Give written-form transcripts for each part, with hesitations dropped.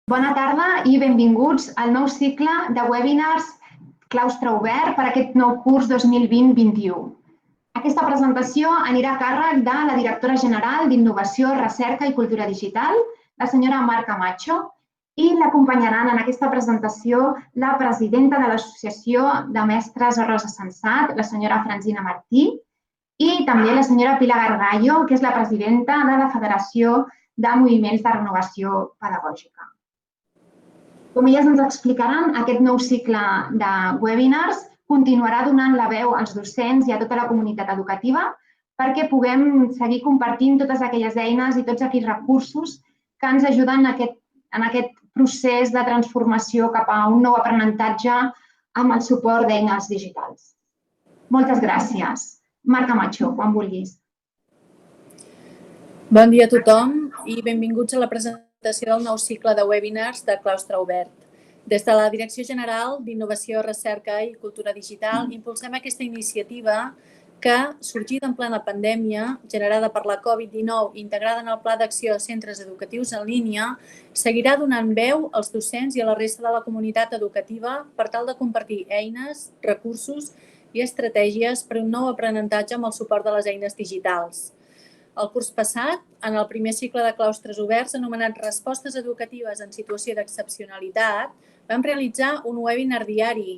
Bona tarda i benvinguts al nou cicle de webinars Claustre Obert per aquest nou curs 2020-21. Aquesta presentació anirà a càrrec de la directora general d'Innovació, Recerca i Cultura Digital, la senyora Mar Camacho, i l'acompanyaran en aquesta presentació la presidenta de l'Associació de Mestres Rosa Sensat, la senyora Francina Martí, i també la senyora Pilar Gargallo, que és la presidenta de la Federació de Moviments de Renovació Pedagògica. Com elles ens explicaran, aquest nou cicle de webinars continuarà donant la veu als docents i a tota la comunitat educativa perquè puguem seguir compartint totes aquelles eines i tots aquells recursos que ens ajuden en aquest procés de transformació cap a un nou aprenentatge amb el suport d'eines digitals. Moltes gràcies. Mar Camacho, quan vulguis. Bon dia a tothom i benvinguts a la presentació del nou cicle de webinars de Claustre Obert. Des de la Direcció General d'Innovació, Recerca i Cultura Digital impulsem aquesta iniciativa que, sorgida en plena pandèmia, generada per la Covid-19 i integrada en el Pla d'Acció de Centres Educatius en línia, seguirà donant veu als docents i a la resta de la comunitat educativa per tal de compartir eines, recursos i estratègies per a un nou aprenentatge amb el suport de les eines digitals. El curs passat, en el primer cicle de claustres oberts, anomenat Respostes educatives en situació d'excepcionalitat, vam realitzar un webinar diari.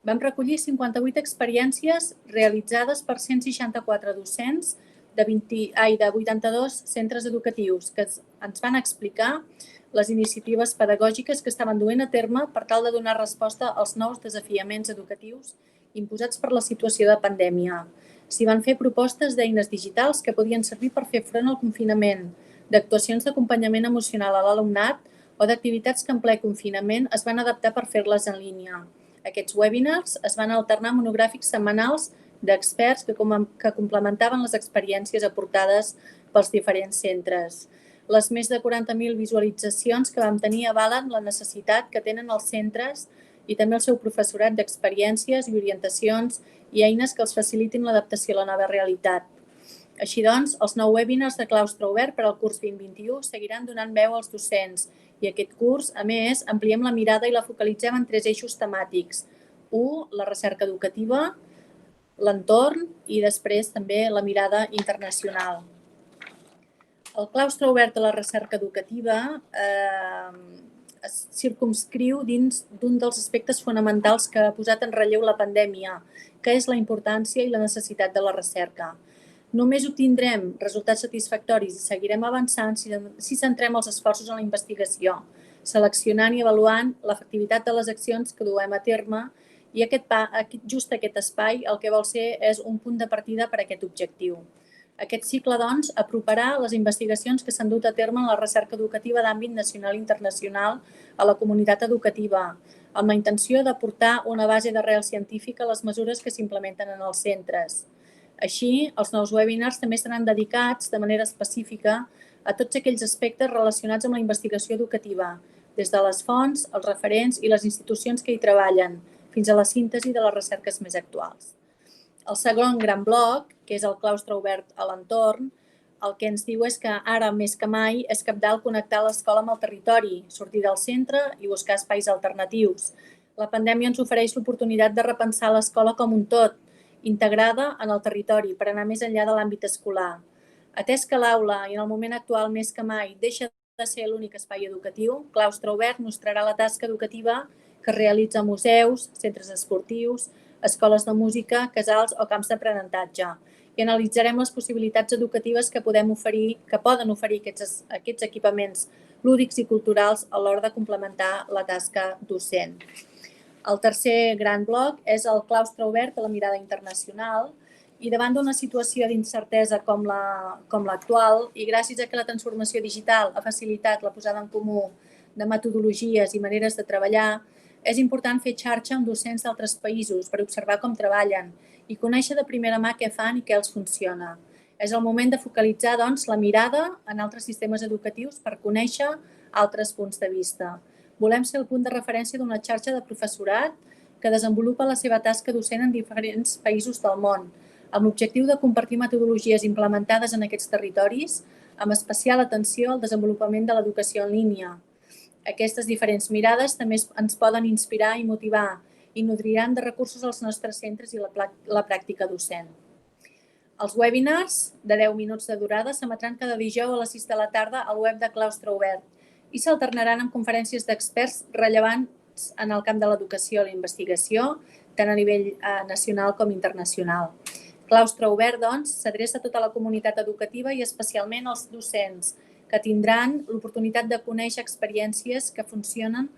Vam recollir 58 experiències realitzades per 164 docents de 82 centres educatius que ens van explicar les iniciatives pedagògiques que estaven duent a terme per tal de donar resposta als nous desafiaments educatius imposats per la situació de pandèmia. S'hi van fer propostes d'eines digitals que podien servir per fer front al confinament, d'actuacions d'acompanyament emocional a l'alumnat o d'activitats que en ple confinament es van adaptar per fer-les en línia. Aquests webinars es van alternar amb monogràfics setmanals d'experts que complementaven les experiències aportades pels diferents centres. Les més de 40.000 visualitzacions que vam tenir avalen la necessitat que tenen els centres i també el seu professorat d'experiències i orientacions i eines que els facilitin l'adaptació a la nova realitat. Així doncs, els 9 webinars de claustre obert per al curs 2021 seguiran donant veu als docents i aquest curs, a més, ampliem la mirada i la focalitzem en 3 eixos temàtics. 1. La recerca educativa, l'entorn i després també la mirada internacional. El claustre obert de la recerca educativa es circumscriu dins d'un dels aspectes fonamentals que ha posat en relleu la pandèmia, que és la importància i la necessitat de la recerca. Només obtindrem resultats satisfactoris i seguirem avançant si centrem els esforços en la investigació, seleccionant i avaluant l'efectivitat de les accions que duem a terme i just aquest espai el que vol ser és un punt de partida per a aquest objectiu. Aquest cicle, doncs, aproparà les investigacions que s'han dut a terme en la recerca educativa d'àmbit nacional i internacional a la comunitat educativa, amb la intenció d'aportar una base d'arrel científica a les mesures que s'implementen en els centres. Així, els nous webinars també seran dedicats de manera específica a tots aquells aspectes relacionats amb la investigació educativa, des de les fonts, els referents i les institucions que hi treballen, fins a la síntesi de les recerques més actuals. El segon gran bloc, que és el claustre obert a l'entorn, el que ens diu és que ara més que mai és cabdal connectar l'escola amb el territori, sortir del centre i buscar espais alternatius. La pandèmia ens ofereix l'oportunitat de repensar l'escola com un tot, integrada en el territori per anar més enllà de l'àmbit escolar. Atès que l'aula, i en el moment actual més que mai, deixa de ser l'únic espai educatiu, claustre obert mostrarà la tasca educativa que es realitza a museus, centres esportius, escoles de música, casals o camps d'aprenentatge i analitzarem les possibilitats educatives que poden oferir aquests equipaments lúdics i culturals a l'hora de complementar la tasca docent. El tercer gran bloc és el claustre obert a la mirada internacional i davant d'una situació d'incertesa com l'actual i gràcies a que la transformació digital ha facilitat la posada en comú de metodologies i maneres de treballar, és important fer xarxa amb docents d'altres països per observar com treballen i conèixer de primera mà què fan i què els funciona. És el moment de focalitzar, doncs, la mirada en altres sistemes educatius per conèixer altres punts de vista. Volem ser el punt de referència d'una xarxa de professorat que desenvolupa la seva tasca docent en diferents països del món, amb l'objectiu de compartir metodologies implementades en aquests territoris, amb especial atenció al desenvolupament de l'educació en línia. Aquestes diferents mirades també ens poden inspirar i motivar i nodriran de recursos als nostres centres i la pràctica docent. Els webinars de 10 minuts de durada s'emetran cada dijous a les 6 de la tarda al web de Claustre Obert i s'alternaran amb conferències d'experts rellevants en el camp de l'educació i la investigació, tant a nivell nacional com internacional. Claustre Obert, doncs, s'adreça a tota la comunitat educativa i especialment als docents, que tindran l'oportunitat de conèixer experiències que funcionen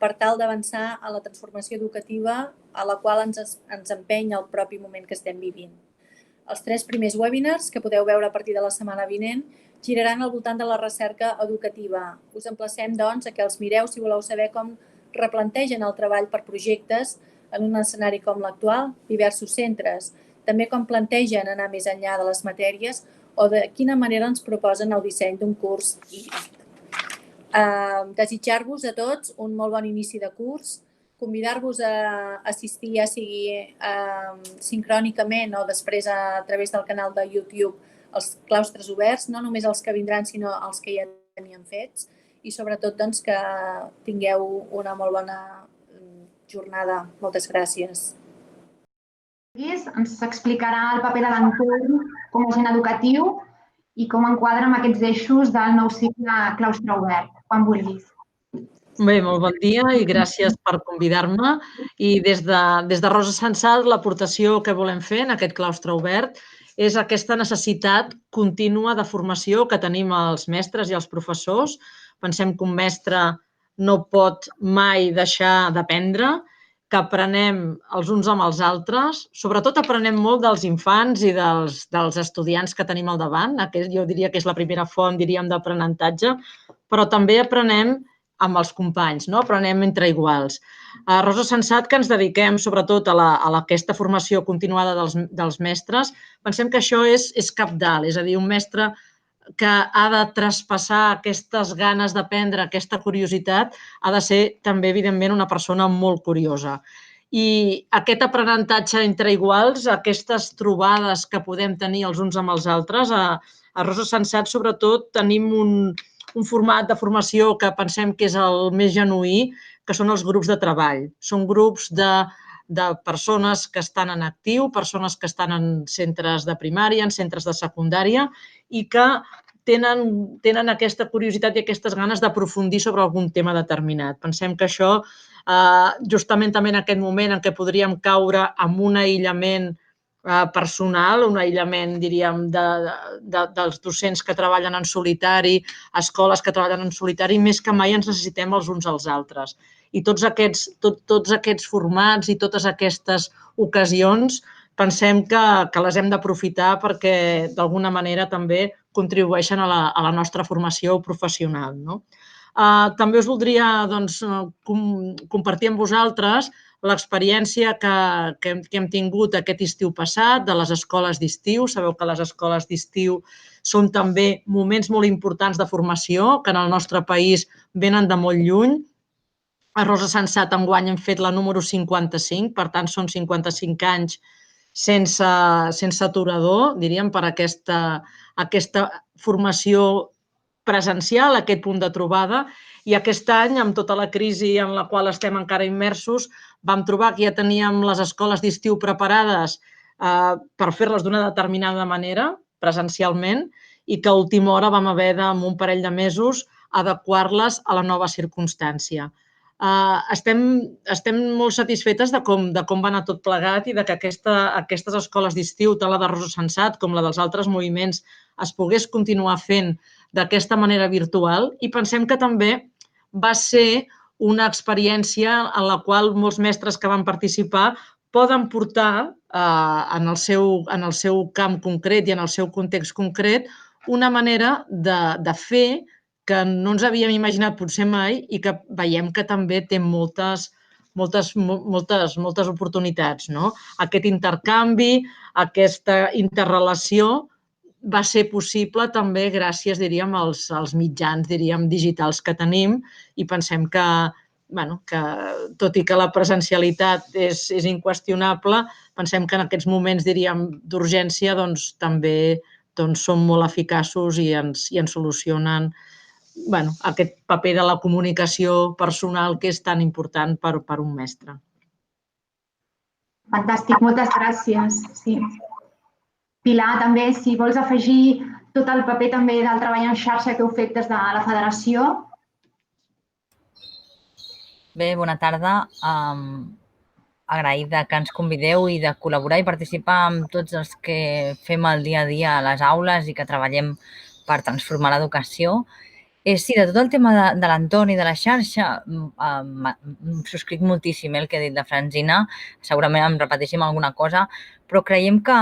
per tal d'avançar a la transformació educativa a la qual ens empeny el propi moment que estem vivint. Els 3 primers webinars, que podeu veure a partir de la setmana vinent, giraran al voltant de la recerca educativa. Us emplacem, doncs, a que els mireu si voleu saber com replantegen el treball per projectes en un escenari com l'actual, diversos centres, també com plantegen anar més enllà de les matèries o de quina manera ens proposen el disseny d'un curs híbrid. Desitjar-vos a tots un molt bon inici de curs, convidar-vos a assistir, ja sigui sincrònicament o després a través del canal de YouTube, els claustres oberts, no només els que vindran, sinó els que ja teníem fets, i sobretot doncs, que tingueu una molt bona jornada. Moltes gràcies. Ens explicarà el paper de l'entorn com a agent educatiu i com enquadra amb aquests eixos del nou cicle Claustre Obert, quan vulguis. Bé, molt bon dia i gràcies per convidar-me. I des de Rosa Sensat, l'aportació que volem fer en aquest claustre obert és aquesta necessitat contínua de formació que tenim els mestres i els professors. Pensem que un mestre no pot mai deixar d'aprendre, que aprenem els uns amb els altres. Sobretot aprenem molt dels infants i dels estudiants que tenim al davant. Jo diria que és la primera font, diríem, d'aprenentatge, però també aprenem amb els companys, no? Aprenem entre iguals. A Rosa Sensat, que ens dediquem sobretot a aquesta formació continuada dels mestres, pensem que això és cabdal, és a dir, un mestre que ha de traspassar aquestes ganes d'aprendre, aquesta curiositat, ha de ser també, evidentment, una persona molt curiosa. I aquest aprenentatge entre iguals, aquestes trobades que podem tenir els uns amb els altres, a Rosa Sensat, sobretot, tenim un format de formació que pensem que és el més genuí, que són els grups de treball. Són grups de persones que estan en actiu, persones que estan en centres de primària, en centres de secundària i que tenen aquesta curiositat i aquestes ganes d'aprofundir sobre algun tema determinat. Pensem que això, justament també en aquest moment en què podríem caure en un aïllament personal, un aïllament, diríem, dels docents que treballen en solitari, escoles que treballen en solitari, més que mai ens necessitem els uns als altres. I tots aquests formats i totes aquestes ocasions pensem que les hem d'aprofitar perquè d'alguna manera també contribueixen a la nostra formació professional. També us voldria compartir amb vosaltres l'experiència que hem tingut aquest estiu passat de les escoles d'estiu. Sabeu que les escoles d'estiu són també moments molt importants de formació que en el nostre país venen de molt lluny. A Rosa Sensat enguany hem fet la número 55, per tant són 55 anys sense aturador, diríem, per aquesta formació presencial, aquest punt de trobada. I aquest any, amb tota la crisi en la qual estem encara immersos, vam trobar que ja teníem les escoles d'estiu preparades per fer-les d'una determinada manera, presencialment, i que a última hora vam haver, en un parell de mesos, adequar-les a la nova circumstància. Estem molt satisfetes de com va anar tot plegat i que aquestes escoles d'estiu, tant la de Rosa Sensat com la dels altres moviments, es pogués continuar fent d'aquesta manera virtual, i pensem que també va ser una experiència en la qual molts mestres que van participar poden portar en el seu camp concret i en el seu context concret una manera de fer que no ens havíem imaginat potser mai i que veiem que també té moltes oportunitats. Aquest intercanvi, aquesta interrelació va ser possible també gràcies, diríem, als mitjans, diríem, digitals que tenim, i pensem que, tot i que la presencialitat és inqüestionable, pensem que en aquests moments, diríem, d'urgència, també són molt eficaços i ens solucionen aquest paper de la comunicació personal que és tan important per un mestre. Fantàstic, moltes gràcies. Sí. Pilar, també, si vols afegir tot el paper també del treball en xarxa que heu fet des de la federació. Bé, bona tarda. Agraïda que ens convideu i de col·laborar i participar amb tots els que fem el dia a dia a les aules i que treballem per transformar l'educació. Sí, de tot el tema de l'entorn i de la xarxa, subscric moltíssim el que ha dit la Francina, segurament em repeteixo alguna cosa, però creiem que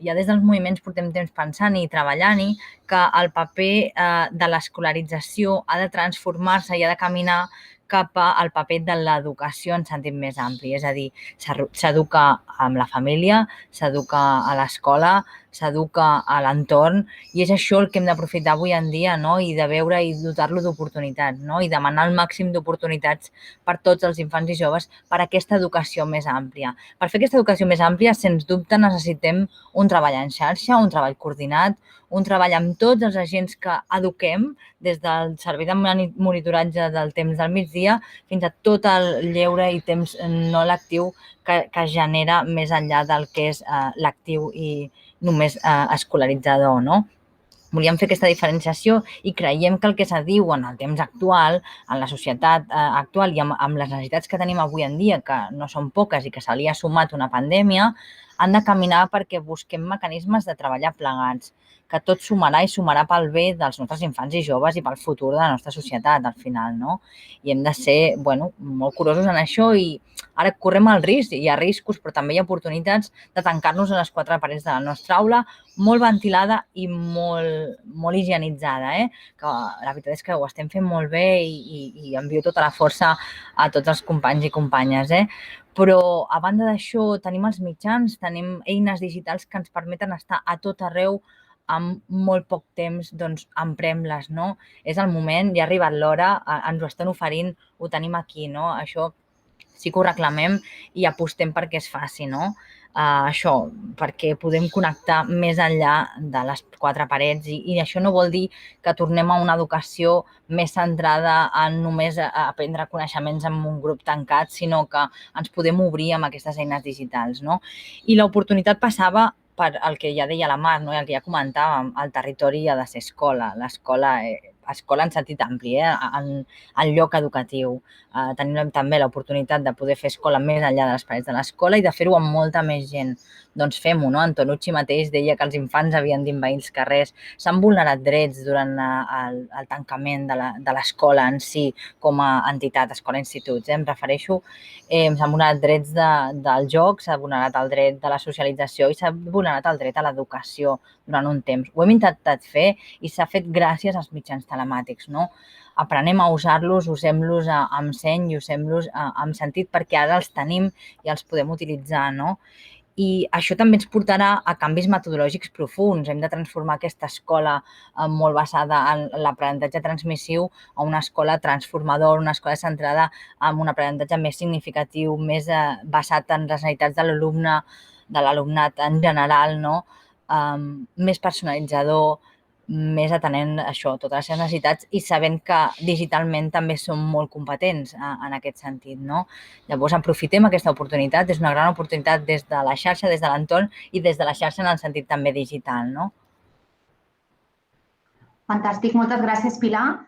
ja des dels moviments portem temps pensant-hi i treballant-hi que el paper de l'escolarització ha de transformar-se i ha de caminar cap al paper de l'educació en sentit més ampli. És a dir, s'educa amb la família, s'educa a l'escola, s'educa a l'entorn i és això el que hem d'aprofitar avui en dia, no? I de veure i dotar-lo d'oportunitats, no? I demanar el màxim d'oportunitats per tots els infants i joves per a aquesta educació més àmplia. Per fer aquesta educació més àmplia, sens dubte, necessitem un treball en xarxa, un treball coordinat, un treball amb tots els agents que eduquem, des del servei de monitoratge del temps del migdia fins a tot el lleure i temps no lectiu que genera més enllà del que és lectiu i només escolaritzador, no? Volíem fer aquesta diferenciació i creiem que el que s'adiu en el temps actual, en la societat actual i amb les necessitats que tenim avui en dia, que no són poques i que se li ha sumat una pandèmia, han de caminar perquè busquem mecanismes de treballar plegats, que tot sumarà i sumarà pel bé dels nostres infants i joves i pel futur de la nostra societat, al final, no? I hem de ser, molt curosos en això i ara correm el risc, hi ha riscos, però també hi ha oportunitats de tancar-nos a les quatre parets de la nostra aula, molt ventilada i molt higienitzada, que la veritat és que ho estem fent molt bé i envio tota la força a tots els companys i companyes, Però, a banda d'això, tenim els mitjans, tenim eines digitals que ens permeten estar a tot arreu amb molt poc temps, doncs emprem-les, no? És el moment, ja ha arribat l'hora, ens ho estan oferint, ho tenim aquí, no? Això sí que ho reclamem i apostem perquè es faci, no? Això, perquè podem connectar més enllà de les quatre parets i això no vol dir que tornem a una educació més centrada en només aprendre coneixements en un grup tancat, sinó que ens podem obrir amb aquestes eines digitals, no? I l'oportunitat passava per el que ja deia la Mar, no? I el que ja comentàvem, el territori ha de ser escola, escola en sentit ampli, en lloc educatiu. Tenim també l'oportunitat de poder fer escola més enllà de les parets de l'escola i de fer-ho amb molta més gent. Doncs fem-ho, no? Antonucci mateix deia que els infants havien d'invair els carrers. S'han vulnerat drets durant el tancament de l'escola en si com a entitat, escola-instituts. Em refereixo, s'han vulnerat drets del joc, s'ha vulnerat el dret de la socialització i s'ha vulnerat el dret a l'educació durant un temps. Ho hem intentat fer i s'ha fet gràcies als mitjans telemàtics, no? Aprenem a usar-los, usem-los amb seny i usem-los amb sentit perquè ara els tenim i els podem utilitzar, no? I això també ens portarà a canvis metodològics profunds. Hem de transformar aquesta escola molt basada en l'aprenentatge transmissiu a una escola transformadora, una escola centrada en un aprenentatge més significatiu, més basat en les necessitats de l'alumnat en general, no? Més personalitzador, més atenent això, totes les seves necessitats i sabent que digitalment també som molt competents en aquest sentit, no? Llavors, aprofitem aquesta oportunitat, és una gran oportunitat des de la xarxa, des de l'entorn i des de la xarxa en el sentit també digital, no? Fantàstic, moltes gràcies, Pilar.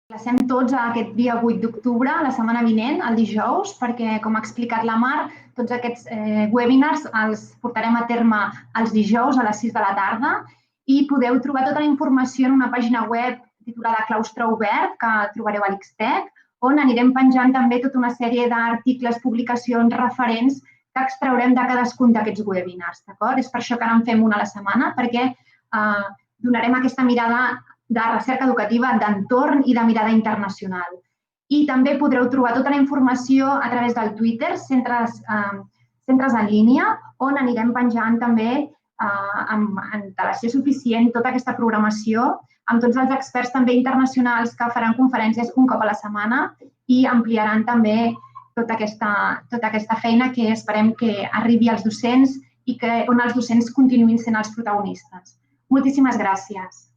Placem tots aquest dia 8 d'octubre, la setmana vinent, el dijous, perquè, com ha explicat la Mar, tots aquests webinars els portarem a terme els dijous a les 6 de la tarda i podeu trobar tota la informació en una pàgina web titulada Claustre Obert, que trobareu a l'Xtec, on anirem penjant també tota una sèrie d'articles, publicacions, referents que extraurem de cadascun d'aquests webinars, d'acord? És per això que ara en fem una a la setmana, perquè donarem aquesta mirada de recerca educativa, d'entorn i de mirada internacional. I també podreu trobar tota la informació a través del Twitter, Centres en línia, on anirem penjant també amb antelació suficient tota aquesta programació amb tots els experts també internacionals que faran conferències un cop a la setmana i ampliaran també tota aquesta feina que esperem que arribi als docents i on els docents continuïn sent els protagonistes. Moltíssimes gràcies.